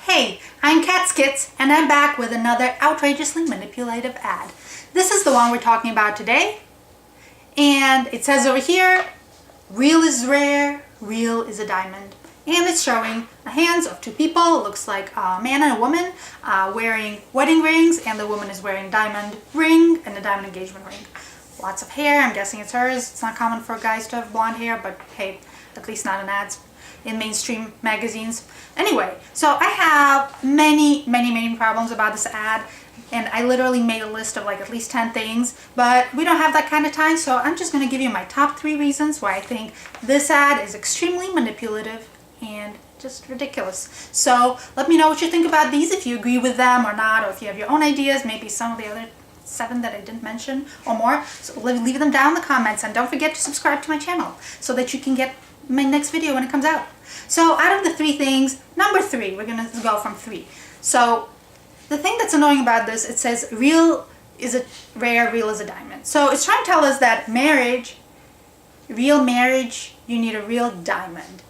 Hey, I'm Cat Skits, and I'm back with another outrageously manipulative ad. This is the one we're talking about today, and it says over here, real is rare, real is a diamond. And it's showing the hands of two people. It looks like a man and a woman wearing wedding rings, and the woman is wearing a diamond ring and a diamond engagement ring. Lots of hair, I'm guessing it's hers. It's not common for guys to have blonde hair, but hey, at least not in ads in mainstream magazines. Anyway, so I have many problems about this ad, and I literally made a list of like at least 10 things, but we don't have that kind of time, so I'm just going to give you my top 3 reasons why I think this ad is extremely manipulative and just ridiculous. So let me know what you think about these, if you agree with them or not, or if you have your own ideas, maybe some of the other 7 that I didn't mention or more. So leave them down in the comments, and don't forget to subscribe to my channel so that you can get my next video when it comes out. So out of the 3 things, number 3, we're gonna go from 3. So the thing that's annoying about this, it says real is a rare, real is a diamond. So it's trying to tell us that marriage, real marriage, you need a real diamond.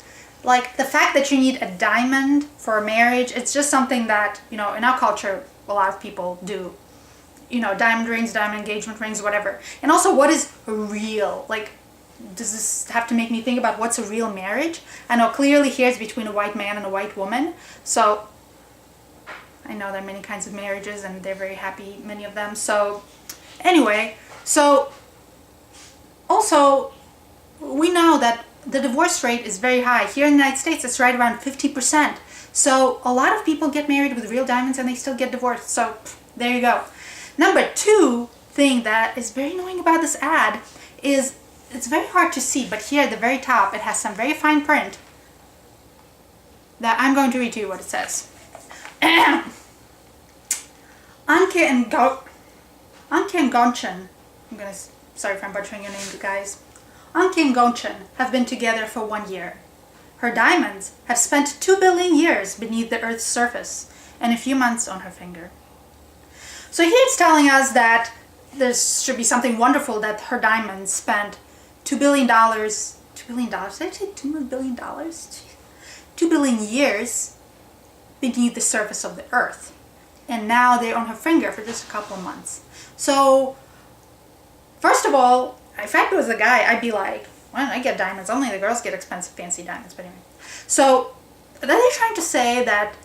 Like the fact that you need a diamond for a marriage, it's just something that, you know, in our culture, a lot of people do. You know, diamond rings, diamond engagement rings, whatever. And also, what is real? Like, does this have to make me think about what's a real marriage? I know clearly here it's between a white man and a white woman. So I know there are many kinds of marriages and they're very happy, many of them. So anyway, so also we know that the divorce rate is very high. Here in the United States, it's right around 50%. So a lot of people get married with real diamonds and they still get divorced. So there you go. Number 2 thing that is very annoying about this ad is it's very hard to see, but here at the very top it has some very fine print that I'm going to read to you what it says. Anke and Gonchan, sorry if I'm butchering your name, guys. Anke and Gonchan have been together for 1 year. Her diamonds have spent 2 billion years beneath the Earth's surface and a few months on her finger. So here it's telling us that there should be something wonderful that her diamonds spent $2 billion, $2 billion, did I say $2 billion? 2 billion years beneath the surface of the Earth. And now they're on her finger for just a couple of months. So, first of all, if I was a guy, I'd be like, well, I get diamonds, only the girls get expensive fancy diamonds, but anyway. So, then they're trying to say that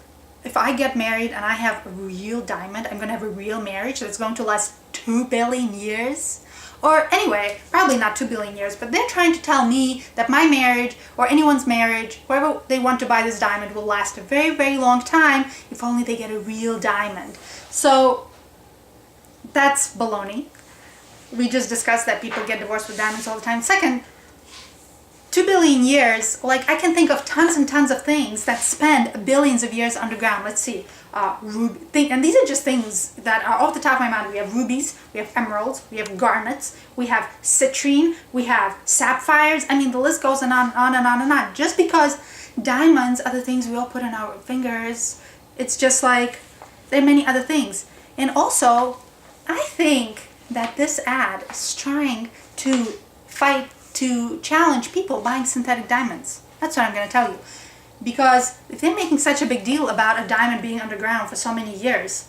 if I get married and I have a real diamond, I'm going to have a real marriage that's going to last 2 billion years. Or anyway, probably not 2 billion years, but they're trying to tell me that my marriage or anyone's marriage, whoever they want to buy this diamond, will last a very long time if only they get a real diamond. So that's baloney. We just discussed that people get divorced with diamonds all the time. Second, 2 billion years, like I can think of tons and tons of things that spend billions of years underground. Let's see, and these are just things that are off the top of my mind. We have rubies, we have emeralds, we have garnets, we have citrine, we have sapphires. I mean, the list goes on and on and on and on. Just because diamonds are the things we all put on our fingers, it's just like there are many other things. And also, I think that this ad is trying to challenge people buying synthetic diamonds. That's what I'm going to tell you. Because if they're making such a big deal about a diamond being underground for so many years,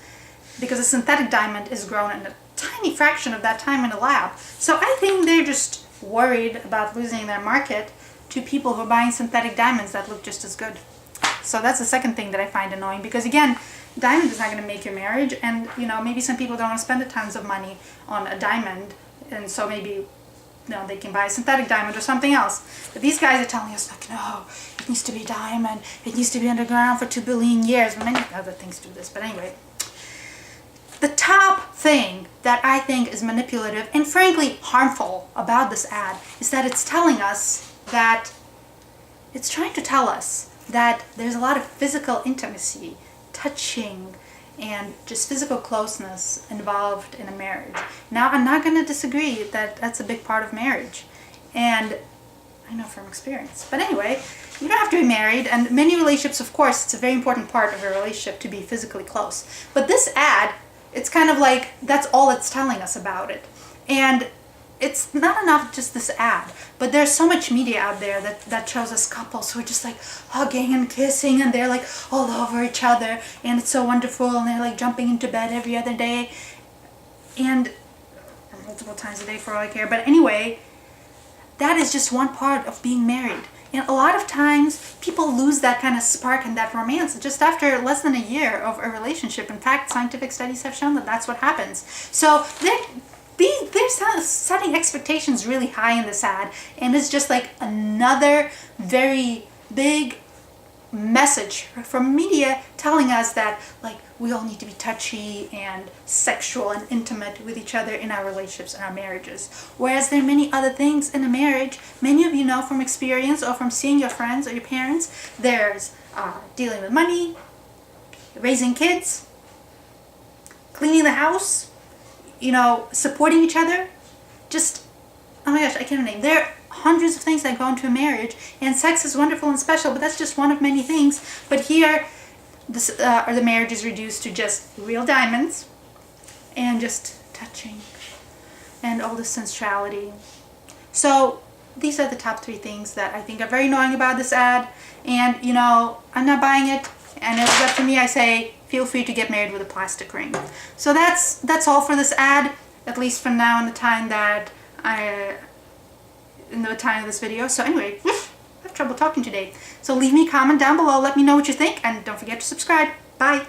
because a synthetic diamond is grown in a tiny fraction of that time in a lab. So I think they're just worried about losing their market to people who are buying synthetic diamonds that look just as good. So that's the second thing that I find annoying, because again, diamond is not going to make your marriage, and you know, maybe some people don't want to spend tons of money on a diamond, and so maybe they can buy a synthetic diamond or something else. But these guys are telling us, like, no, it needs to be diamond, it needs to be underground for 2 billion years. Many other things do this, but anyway. The top thing that I think is manipulative and frankly harmful about this ad is that it's telling us that, it's trying to tell us that there's a lot of physical intimacy, touching, and just physical closeness involved in a marriage. Now, I'm not going to disagree that that's a big part of marriage, and I know from experience. But anyway, you don't have to be married, and many relationships, of course, it's a very important part of a relationship to be physically close. But this ad, it's kind of like that's all it's telling us about it. And it's not enough just this ad, but there's so much media out there that shows us couples who are just like hugging and kissing, and they're like all over each other, and it's so wonderful, and they're like jumping into bed every other day, and multiple times a day for all I care. But anyway, that is just one part of being married. And a lot of times people lose that kind of spark and that romance just after less than a year of a relationship. In fact, scientific studies have shown that that's what happens. So they're setting expectations really high in this ad, and it's just like another very big message from media telling us that like we all need to be touchy and sexual and intimate with each other in our relationships and our marriages. Whereas there are many other things in a marriage. Many of you know from experience or from seeing your friends or your parents. There's dealing with money, raising kids, cleaning the house, supporting each other. Just, oh my gosh, I can't name. There are hundreds of things that go into a marriage, and sex is wonderful and special, but that's just one of many things. But here, the marriage is reduced to just real diamonds and just touching and all the sensuality. So these are the top 3 things that I think are very annoying about this ad, and I'm not buying it, and if it's up to me, I say feel free to get married with a plastic ring. So that's all for this ad, at least for now in the time of this video. So anyway, I have trouble talking today. So leave me a comment down below, let me know what you think, and don't forget to subscribe. Bye!